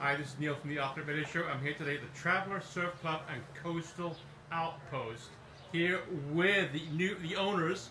Hi, this is Neil from the Author Radio Show. I'm here today at the Traveler Surf Club and Coastal Outpost. Here with the owners,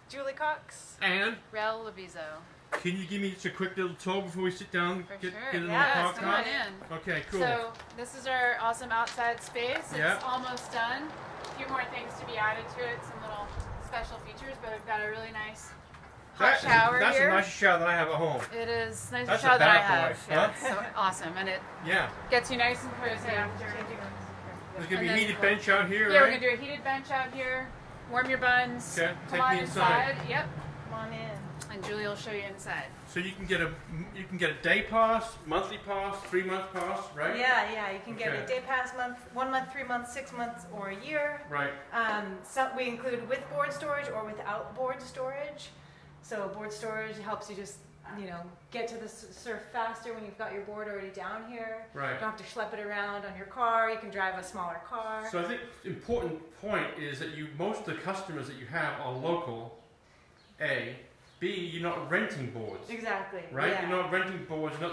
Julie Cox and Rel Levizo. Can you give me just a quick little tour before we sit down? For Get sure. a Yeah, little come on in. Okay, cool. So this is our awesome outside space. Yeah. It's almost done. A few more things to be added to it, some little special features, but we've got a really nice hot shower that's here. a nicer shower than I have at home. It is nicer That's shower a than I bad have. boy, Yeah, huh? so awesome, and it gets you nice and cozy after. There's going to be a heated bench out here, Yeah, right? we're gonna do a heated bench out here. Warm your buns. Okay, Come take on me inside. Yep. Come on in. And Julie will show you inside. So you can get a day pass, monthly pass, 3-month pass, right? Yeah. You can get a day pass, 1 month, 3 months, 6 months, or a year. Right. So we include with board storage or without board storage. So board storage helps you just get to the surf faster when you've got your board already down here. Right. You don't have to schlep it around on your car. You can drive a smaller car. So I think the important point is that most of the customers that you have are local. A. B, you're not renting boards. Exactly. Right? Yeah. You're not renting boards. You're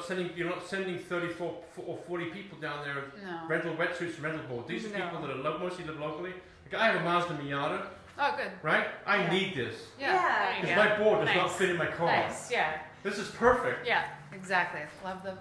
not sending 34 or 40 people down there with rental wetsuits and rental boards. These are people that are mostly live locally. Like I have a Mazda Miata. Oh, good. Right? I need this. Yeah. Because my board does not fit in my car. Nice. Yeah. This is perfect. Yeah. Exactly. Love the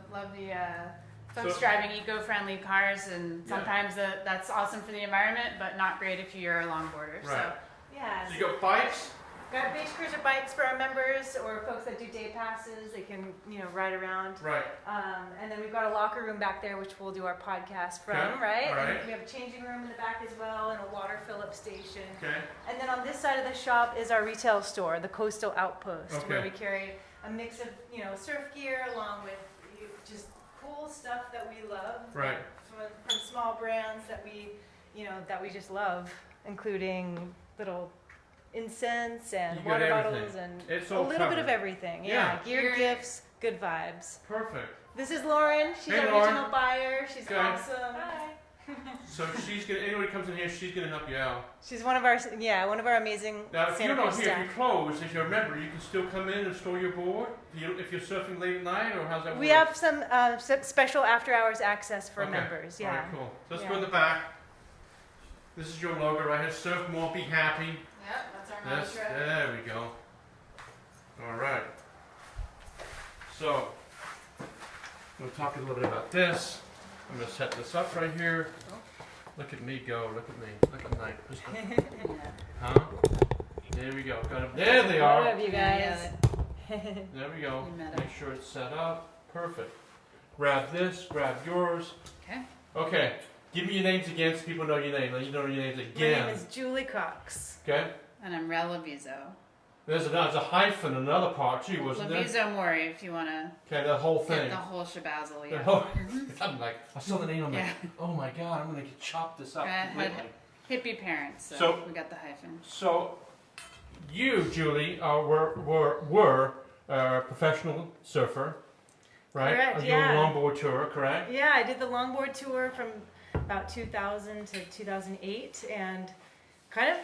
folks driving eco-friendly cars, and sometimes that's awesome for the environment, but not great if you're a longboarder. Right. So. Yeah. So you got bikes. Got beach cruiser bikes for our members or folks that do day passes. They can, ride around. Right. And then we've got a locker room back there, which we'll do our podcast from, right? And we have a changing room in the back as well, and a water fill-up station. Okay. And then on this side of the shop is our retail store, the Coastal Outpost, where we carry a mix of, surf gear along with just cool stuff that we love. Right. From small brands that we just love, including little incense and water bottles and a little bit of everything. Yeah. Gear, gifts, good vibes. Perfect. This is Lauren. She's our original buyer. She's awesome. Hi. So anyone who comes in here, she's gonna help you out. She's one of our amazing Now, if Santa you're not Cruz here, staff. if you're closed, if you're a member, you can still come in and store your board. If you're surfing late at night, or how's that work? We have some special after-hours access for members. Yeah. All right, cool. So let's go in the back. This is your logo right here. Surf more, be happy. Yep, that's our mantra. There we go. All right. So, we'll talk a little bit about this. I'm going to set this up right here. Look at me go. Look at me. Look at me. Huh? There we go. Got 'em. There they are. Love you guys. There we go. Make sure it's set up. Perfect. Grab this. Grab yours. Okay. Okay. Give me your names again so people know your name. Let you know your names My again. name is Julie Cox. Okay. And I'm Rel Levizo. There's a hyphen in another part too, wasn't there? Levizo Mori, if you want to Okay, the whole thing. get the whole shabazzle, yeah. I'm like, I saw the name, I'm like, oh my god, I'm going to chop this up completely. Hippie parents, So we got the hyphen. So, you, Julie, were a professional surfer, right? Correct, You were on a longboard tour, correct? Yeah, I did the longboard tour from about 2000 to 2008, and kind of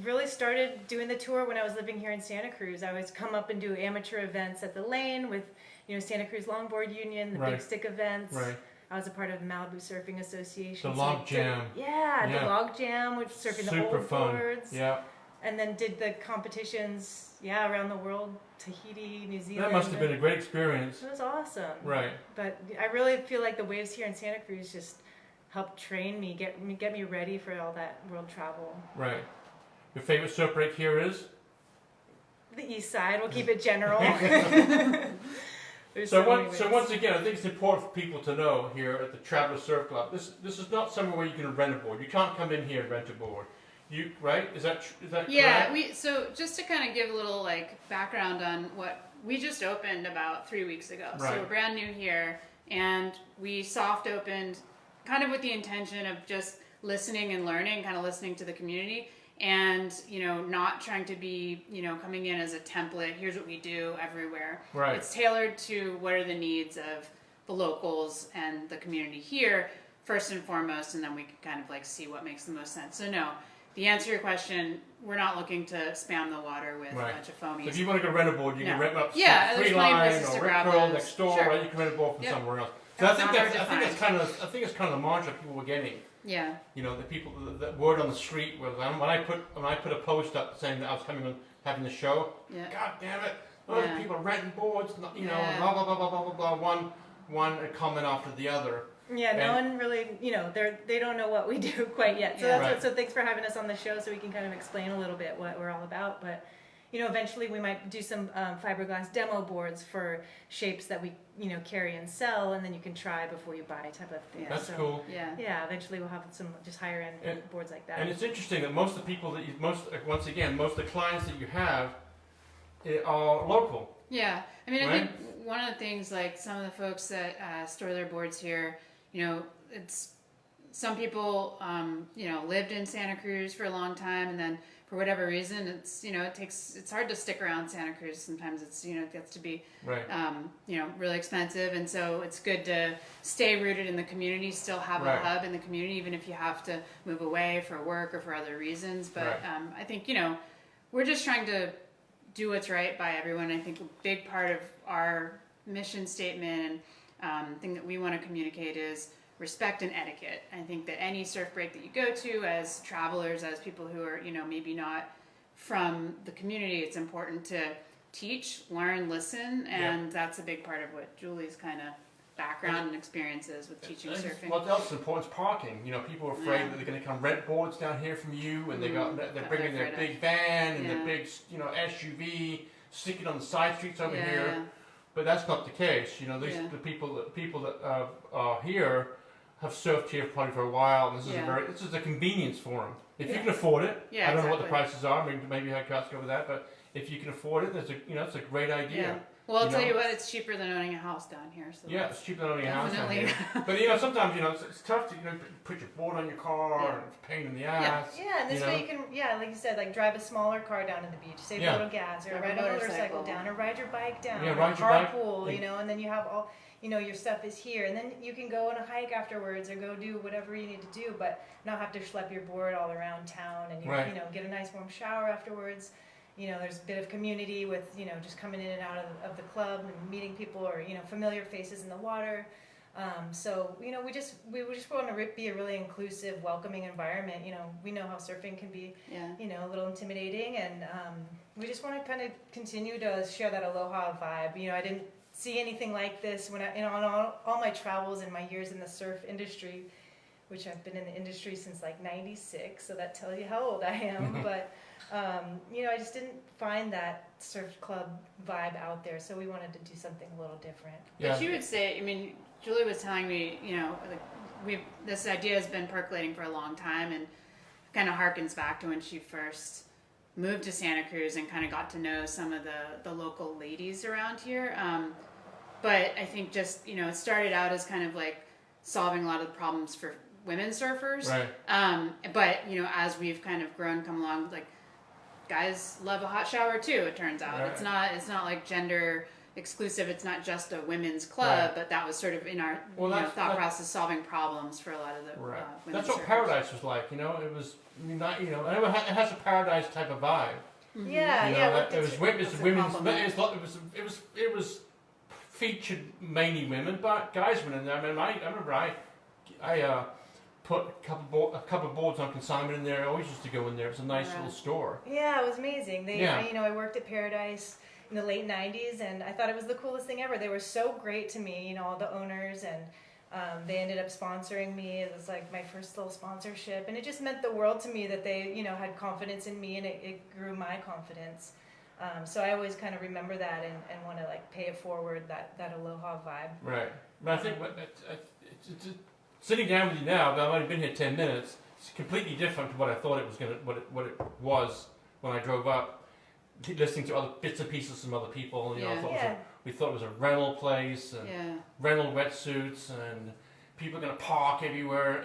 really started doing the tour when I was living here in Santa Cruz. I would come up and do amateur events at the lane with, Santa Cruz Longboard Union, the Big Stick events. Right. I was a part of the Malibu Surfing Association. The log jam. The log jam, which surfing the old boards. Yeah. And then did the competitions, around the world, Tahiti, New Zealand. That must have been a great experience. It was awesome. Right. But I really feel like the waves here in Santa Cruz just helped train me, get me ready for all that world travel. Right. Your favorite surf break here is? The east side. We'll keep it general. So once again, I think it's important for people to know here at the Traveler Surf Club. This is not somewhere where you can rent a board. You can't come in here and rent a board. Right? Is that yeah, correct? So just to kind of give a little background on what we just opened about 3 weeks ago. Right. So we're brand new here, and we soft opened kind of with the intention of just listening and learning, kind of listening to the community, and not trying to be coming in as a template. Here's what we do everywhere. Right. It's tailored to what are the needs of the locals and the community here first and foremost, and then we can kind of see what makes the most sense. So no, the answer to your question, we're not looking to spam the water with Right. a bunch of foamies. So if you want to go rent a board, you can No. rent up Yeah, Free there's plenty of Line places to or grab Rip Curl those. next door, Sure. right? You can rent a board from Yep. somewhere else. So I That's think not hard that's to I think it's find. kind of the mantra people were getting. Yeah. You know, the people, the word on the street was when I put a post up saying that I was coming on having the show. Yeah. God damn it! Those Yeah. people are renting boards. You know, Yeah. blah blah blah blah blah blah blah. One comment after the other. Yeah, no And- one really, they don't know what we do quite yet. So Yeah. that's Right. so thanks for having us on the show so we can kind of explain a little bit what we're all about. But, eventually we might do some fiberglass demo boards for shapes that we, carry and sell, and then you can try before you buy type of thing. That's so, cool. Yeah. Yeah, eventually we'll have some just higher end And- boards like that. And it's interesting that most of the people that most of the clients that you have are local. Yeah, I mean, I Right? think one of the things, like some of the folks that store their boards here, it's some people, lived in Santa Cruz for a long time, and then for whatever reason, it's hard to stick around Santa Cruz. Sometimes it gets to be, Right. really expensive, and so it's good to stay rooted in the community, still have Right. a hub in the community, even if you have to move away for work or for other reasons. But Right. I think we're just trying to do what's right by everyone. I think a big part of our mission statement and thing that we want to communicate is respect and etiquette. I think that any surf break that you go to as travelers, as people who are, maybe not from the community, it's important to teach, learn, listen, and that's a big part of what Julie's kind of background and experience is with teaching And surfing. what else is important is parking. People are afraid Yeah. that they're going to come rent boards down here from you, and they're That bringing they're their afraid big van and Yeah. their big SUV, sticking on the side streets over Yeah, here. yeah. But that's not the case. These Yeah. the people that are here have surfed here probably for a while, and Yeah. this is a convenience for them. If you Yeah. can afford it, Yeah, I don't know what the exactly. prices are. Maybe I can't go with that, but if you can afford it, it's a great idea. Yeah. Well, I'll You tell know? you what, it's cheaper than owning a house down here. So Yeah, it's cheaper than owning a house down Definitely. here. But sometimes it's tough to put your board on your car, Yeah. and it's a pain in the ass. Yeah, and this you way know? you can, like you said, like drive a smaller car down to the beach, save Yeah. a little gas, or Or a ride a motorcycle motorcycle. down, or ride your bike down, Yeah, or ride your bike. carpool, Yeah. and then you have all, your stuff is here, and then you can go on a hike afterwards, or go do whatever you need to do, but not have to schlep your board all around town, and Right. get a nice warm shower afterwards. There's a bit of community with, just coming in and out of the club and meeting people, or, familiar faces in the water. So, we just want to be a really inclusive, welcoming environment. We know how surfing can be, yeah. a little intimidating, and we just want to kind of continue to share that aloha vibe. I didn't see anything like this when on all my travels and my years in the surf industry, which I've been in the industry since like '96, so that tells you how old I am. But I just didn't find that surf club vibe out there, so we wanted to do something a little different. Yeah. But you would say, I mean, Julie was telling me, this idea has been percolating for a long time, and kind of harkens back to when she first moved to Santa Cruz and kind of got to know some of the local ladies around here. But I think just, it started out as kind of like solving a lot of the problems for women surfers. Right. But, as we've kind of grown, come along, like, guys love a hot shower too, it turns out. Right. It's not like gender exclusive. It's not just a women's club, Right. but that was sort of in our thought process, solving problems for a lot of the Right. women That's what surfers. Paradise was like. It was not. It has a Paradise type of vibe. Mhm. Yeah, It was That's women's. a Women's. compliment. It was featured mainly women, but guys went in there. I mean, I remember I put a couple of boards on consignment in there. I always used to go in there. It was a nice Right. little store. Yeah, it was amazing. Yeah. I worked at Paradise in the late '90s, and I thought it was the coolest thing ever. They were so great to me, all the owners, and they ended up sponsoring me. It was like my first little sponsorship, and it just meant the world to me that they, had confidence in me, and it grew my confidence. So I always kind of remember that and want to like pay it forward, that aloha vibe. Right. But I think sitting down with you now, I've only been here 10 minutes. It's completely different to what I thought it was what it was when I drove up, listening to other bits and pieces from other people. I Yeah. thought we thought it was a rental place and Yeah. rental wetsuits, and people are going to park everywhere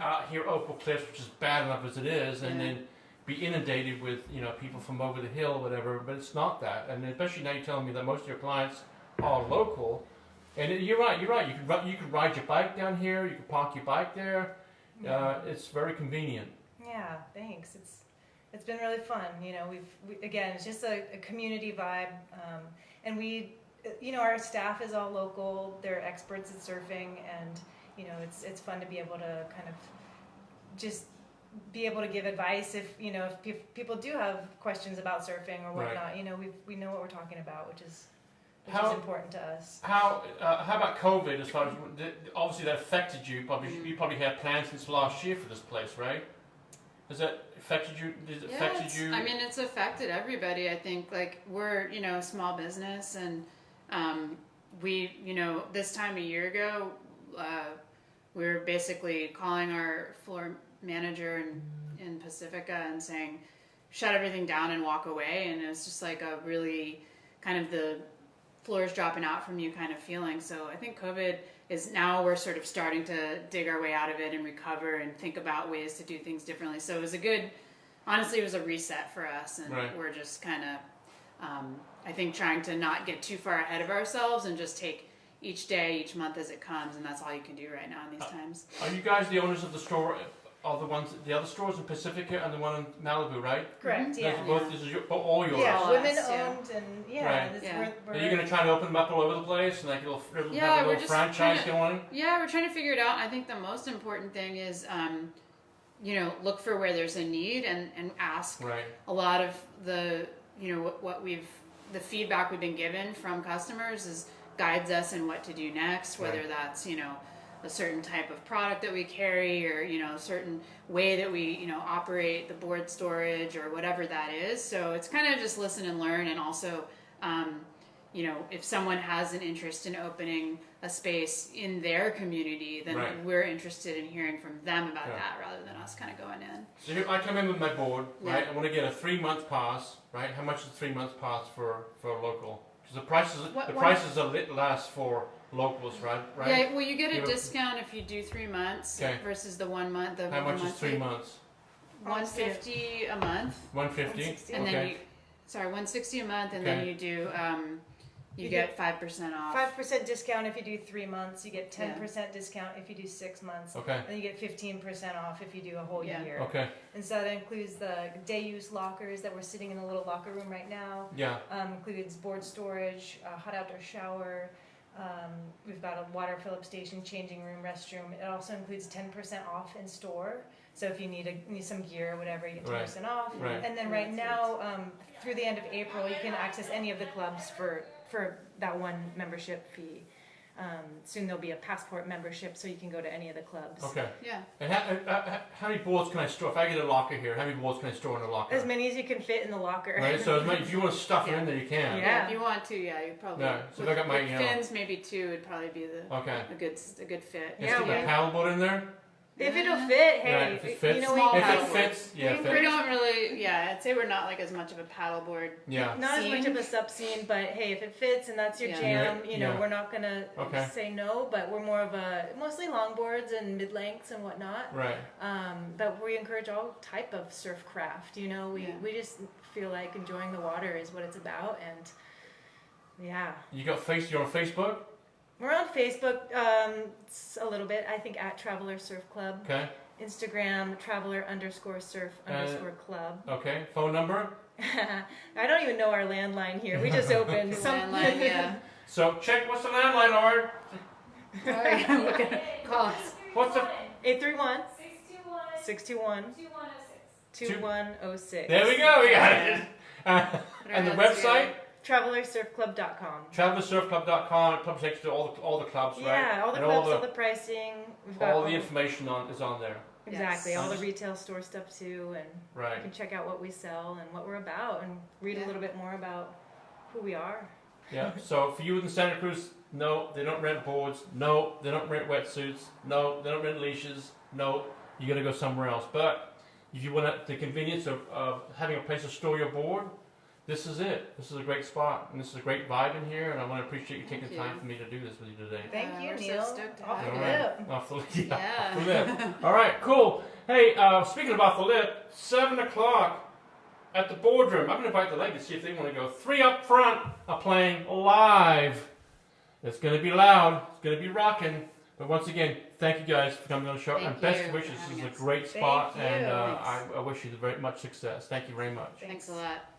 out here at Opal Cliffs, which is bad enough as it is, and Yeah. then be inundated with people from over the hill or whatever. But it's not that, and especially now you're telling me that most of your clients are local. And you're right. You can ride your bike down here. You can park your bike there. It's very convenient. Yeah, thanks. It's been really fun. You know, again, it's just a community vibe, and our staff is all local. They're experts at surfing, and it's fun to be able to kind of just be able to give advice if people do have questions about surfing or whatnot. Right. We know what we're talking about, which is important to us. How about COVID? As far as obviously that affected you. You probably had plans since last year for this place, right? Has that affected you? I mean, it's affected everybody. I think we're a small business, and we this time a year ago, we were basically calling our floor manager in Pacifica and saying, shut everything down and walk away. And it's just like a really kind of the floors dropping out from you kind of feeling. So I think COVID is now we're sort of starting to dig our way out of it and recover and think about ways to do things differently. So it was honestly, it was a reset for us. And we're just kind of, I think, trying to not get too far ahead of ourselves and just take each day, each month as it comes. And that's all you can do right now in these times. Are you guys the owners of the store? Are the other stores in Pacifica and the one in Malibu, right? Correct. Yeah. This is all yours. Yeah, all women us, owned, and Are you going to try to open them up all over the place and have a little franchise going? Yeah, we're trying to figure it out. I think the most important thing is, look for where there's a need and ask. Right. A lot of the the feedback we've been given from customers guides us in what to do next, whether that's a certain type of product that we carry, or a certain way that we operate the board storage or whatever that is. So it's kind of just listen and learn, and also if someone has an interest in opening a space in their community, then we're interested in hearing from them about that rather than us kind of going in. So here I come in with my board, right? I want to get a 3-month pass, right? How much is a 3-month pass for a local? Because the prices last for locals, right? Yeah, well, you get a discount if you do 3 months versus the 1 month. How much is 3 months? $150 a month. $150, and then $160 a month, and then you do you get 5% off. 5% discount if you do 3 months. You get 10% discount if you do 6 months. Okay. And you get 15% off if you do a whole year. Okay. And so that includes the day use lockers that we're sitting in the little locker room right now. Yeah. Includes board storage, hot outdoor shower. We've got a water fill-up station, changing room, restroom. It also includes 10% off in store. So if you need some gear or whatever, you get 10% off. Right. And then right now, through the end of April, you can access any of the clubs for that one membership fee. Soon there'll be a passport membership, so you can go to any of the clubs. Okay. Yeah. And how many boards can I store? If I get a locker here, how many boards can I store in a locker? As many as you can fit in the locker. Right. So if you want to stuff them in there, you can. Yeah. If you want to, you probably. Yeah. So if I got my fins, maybe 2 would probably be a good fit. Can I stick my paddleboard in there? If it'll fit, hey, if it fits, we don't really, I'd say we're not as much of a paddleboard. Yeah. Not as much of a sub scene, but hey, if it fits and that's your jam, we're not gonna say no. But we're more of mostly longboards and mid lengths and whatnot. Right. But we encourage all type of surf craft. We just feel like enjoying the water is what it's about, and You're on Facebook? We're on Facebook, a little bit. I think at Traveler Surf Club. Okay. Instagram, Traveler_surf_club. Okay. Phone number? I don't even know our landline here. We just opened. Landline, So check. What's the landline, Art? Call us. What's the 831-621-2106. There we go. We got it. And the website? TravelerSurfClub.com. TravelerSurfClub.com. It probably takes to all the clubs, right? Yeah, all the clubs, all the pricing. We've got all the information is on there. Exactly, all the retail store stuff too, and you can check out what we sell and what we're about, and read a little bit more about who we are. Yeah. So for you in Santa Cruz, no, they don't rent boards. No, they don't rent wetsuits. No, they don't rent leashes. No, you got to go somewhere else. But if you want the convenience of having a place to store your board, this is it. This is a great spot, and this is a great vibe in here, and I want to appreciate you taking the time for me to do this with you today. Thank you, Neil. So stoked to off have the you. lip. Off the lip. Yeah. Off the lip. All right, cool. Hey, speaking of off the lip, 7 o'clock at the boardroom. I'm going to invite the ladies to see if they want to go. 3 up front are playing live. It's going to be loud. It's going to be rocking. But once again, thank you guys for coming on the show, Thank and best you wishes. for This having is a us. great spot, Thank and you. I wish you very much success. Thank you very much. Thanks a lot.